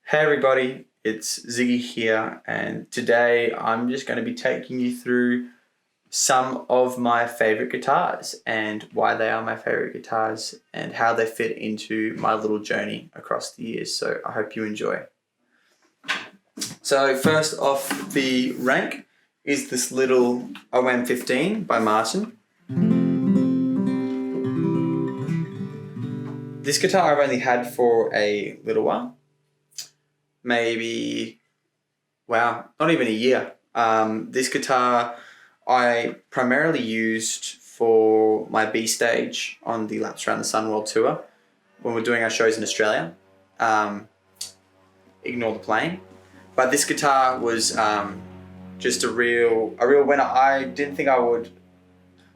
Hey everybody, it's Ziggy here, and today I'm just going to be taking you through some of my favorite guitars and why they are my favorite guitars and how they fit into my little journey across the years. So I hope you enjoy. So first off the rank is this little OM15 by Martin. This guitar I've only had for a little while. Maybe, wow, not even a year. This guitar I primarily used for my B stage on the Laps Around the Sun World Tour when we're doing our shows in Australia. Ignore the playing. But this guitar was just a real winner. I didn't think I would.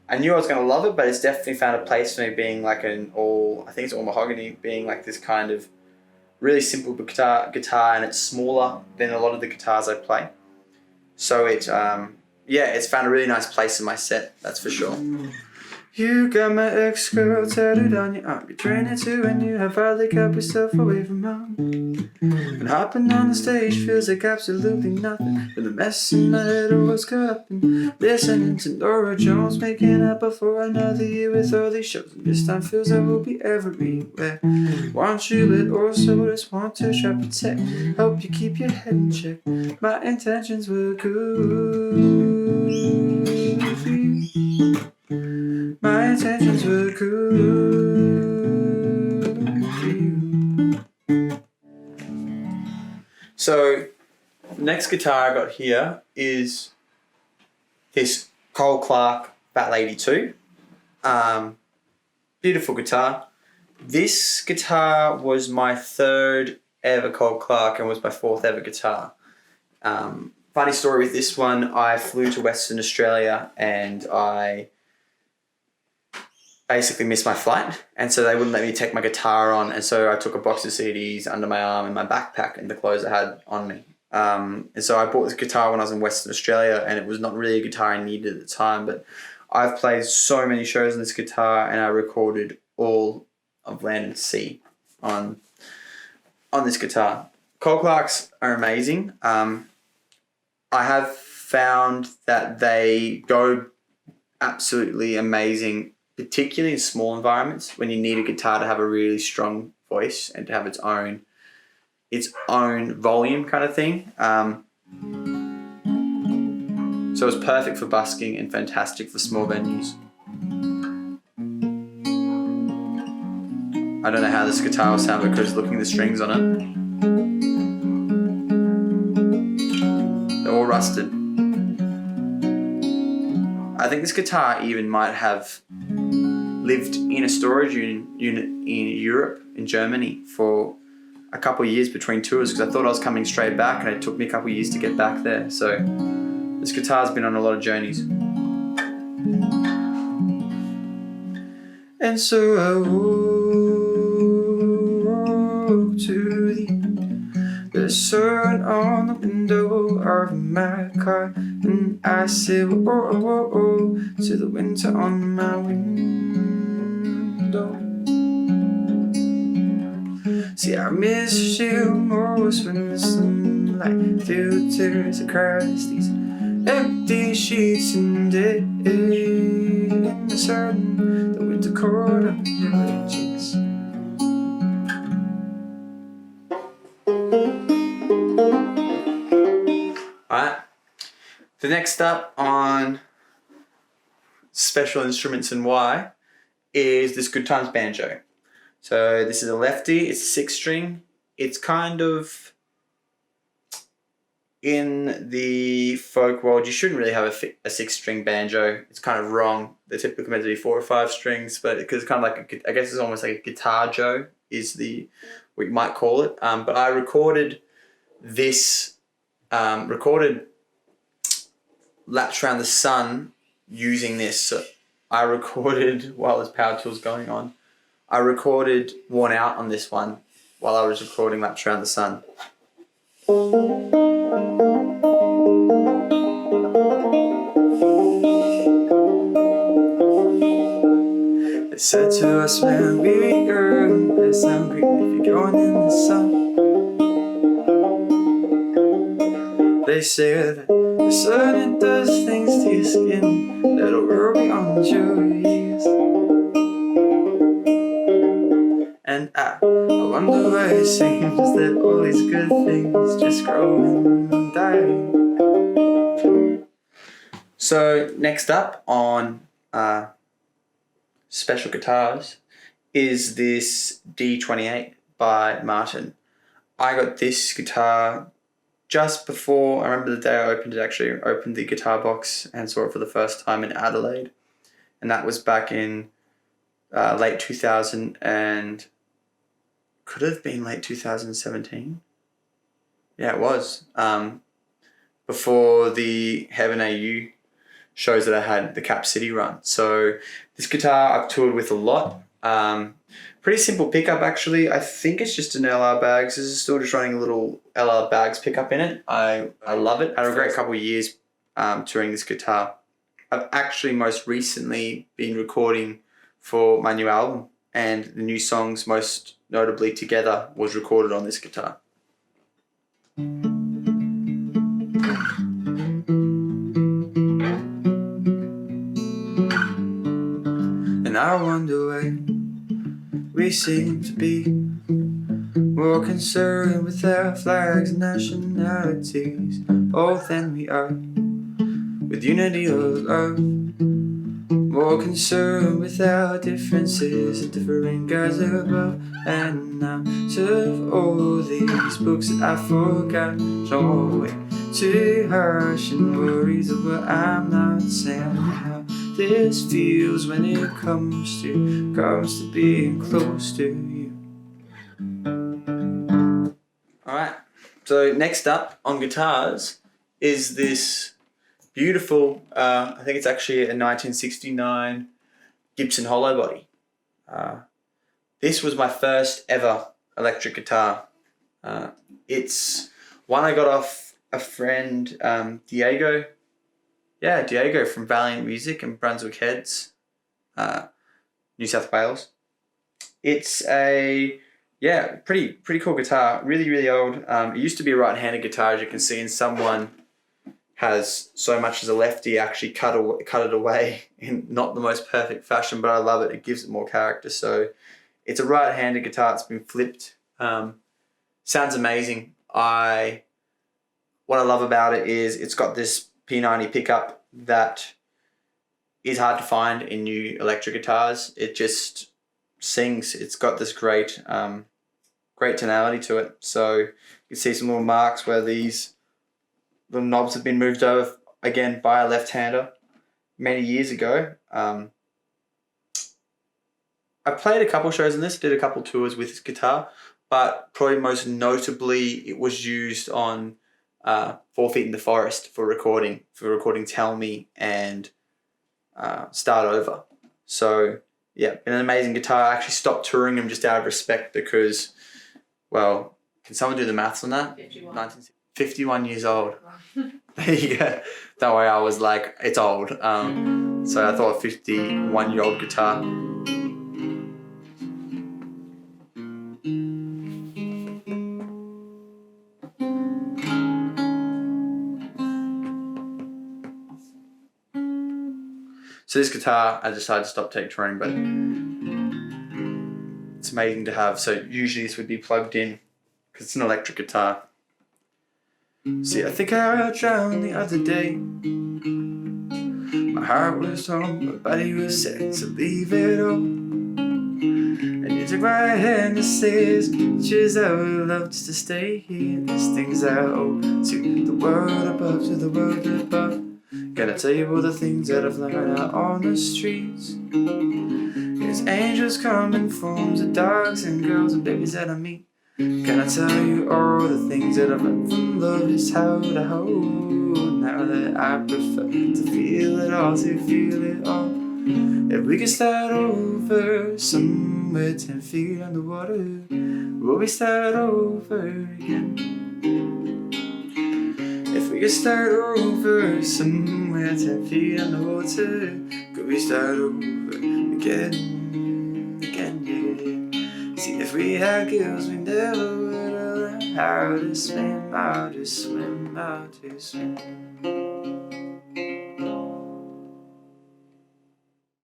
I knew I was going to love it, but it's definitely found a place for me being like I think it's all mahogany, being like this kind of really simple guitar, and it's smaller than a lot of the guitars I play. So it's found a really nice place in my set, that's for sure. You got my ex-girl tattooed on your arm. You're training to and you have finally kept yourself away from home. And hopping on the stage feels like absolutely nothing. But the mess in my head was corrupting. Listening to Nora Jones, making up before another year with all these shows. And this time feels like we'll be everywhere. Want you, but also just want to try protect. Help you keep your head in check. My intentions were good. My intentions were good. So, next guitar I got here is this Cole Clark Batlady 2. Beautiful guitar. This guitar was my third ever Cole Clark and was my fourth ever guitar. Funny story with this one, I flew to Western Australia and I basically missed my flight, and so they wouldn't let me take my guitar on, and so I took a box of CDs under my arm and my backpack and the clothes I had on me. And so I bought this guitar when I was in Western Australia, and it was not really a guitar I needed at the time, but I've played so many shows on this guitar and I recorded all of Land and Sea on this guitar. Cole Clarks are amazing. I have found that they go absolutely amazing, particularly in small environments when you need a guitar to have a really strong voice and to have its own volume kind of thing. So it's perfect for busking and fantastic for small venues. I don't know how this guitar will sound because looking at the strings on it, they're all rusted. I think this guitar even might have lived in a storage unit in Europe, in Germany, for a couple of years between tours because I thought I was coming straight back and it took me a couple of years to get back there. So this guitar's been on a lot of journeys. And so I walk to the sun on the window of my car, and I say whoa to the winter on my window. See, I miss you most when the sunlight filters across these empty sheets and days in the sun, the winter cold on your cheeks. Alright, the next up on special instruments and why is this Good Times Banjo. So this is a lefty, it's 6-string. It's kind of, in the folk world, you shouldn't really have a 6-string banjo. It's kind of wrong. They're typically meant to be 4 or 5 strings, but because it's kind of like, I guess it's almost like a guitar joe is what you might call it. But I recorded this, recorded Laps Around the Sun using this. So I recorded, while there's power tools going on, I recorded Worn Out on this one while I was recording Laps Around the Sun. They said to us when we were young, it's hungry if you're going in the sun. They say that the sun it does things to your skin that'll grow beyond your years. And I wonder why it seems that all these good things just grow and die. So next up on special guitars is this D28 by Martin. I got this guitar just before, I remember the day I opened it, actually opened the guitar box and saw it for the first time in Adelaide. And that was back in late 2000 and could have been late 2017. Yeah, it was. Before the Heaven AU shows that I had the Cap City run. So this guitar I've toured with a lot. Pretty simple pickup actually. I think it's just an LR Bags. This is still just running a little LR Bags pickup in it. I love it. I had a great couple of years touring this guitar. I've actually most recently been recording for my new album, and the new songs, most notably Together, was recorded on this guitar. And I wonder why we seem to be more concerned with our flags and nationalities, both than we are with unity of love. More concerned with our differences and differing gods above. And out of all these books that I forgot, no way too harsh and worries of what I'm not saying. How this feels when it comes to being close to you. Alright, so next up on guitars is this beautiful, I think it's actually a 1969 Gibson hollowbody. This was my first ever electric guitar. It's one I got off a friend, Diego. Yeah, Diego from Valiant Music in Brunswick Heads, New South Wales. It's a pretty cool guitar. Really old. It used to be a right-handed guitar, as you can see, and someone has so much as a lefty actually cut it away in not the most perfect fashion, but I love it. It gives it more character. So it's a right-handed guitar. It's been flipped. Sounds amazing. What I love about it is it's got this P90 pickup that is hard to find in new electric guitars. It just sings. It's got this great tonality to it. So you can see some little marks where these little knobs have been moved over again by a left-hander many years ago. I played a couple shows on this, did a couple tours with this guitar, but probably most notably it was used on 4 Feet in the Forest for recording Tell Me and Start Over. So yeah, been an amazing guitar. I actually stopped touring them just out of respect because, well, can someone do the maths on that? 51 years old. There you go. That way I was like, it's old. So I thought a 51-year-old guitar. So this guitar, I decided to stop taking touring, but it's amazing to have. So usually this would be plugged in because it's an electric guitar. See, I think I drowned the other day. My heart was home, my body was set to leave it all. And you took my hand and says, cheers, I would love just to stay here. There's things I owe to the world above, to the world above. Gotta tell you all the things that I've learned out on the streets. There's angels come in forms of dogs and girls and babies that I meet. Can I tell you all the things that I've learned from love is how to hold? Now that I prefer to feel it all, to feel it all. If we could start over somewhere 10 feet underwater, will we start over again? If we could start over somewhere 10 feet underwater, could we start over again? See, if we had girls, we never would have learned how to swim, how to swim, how to swim.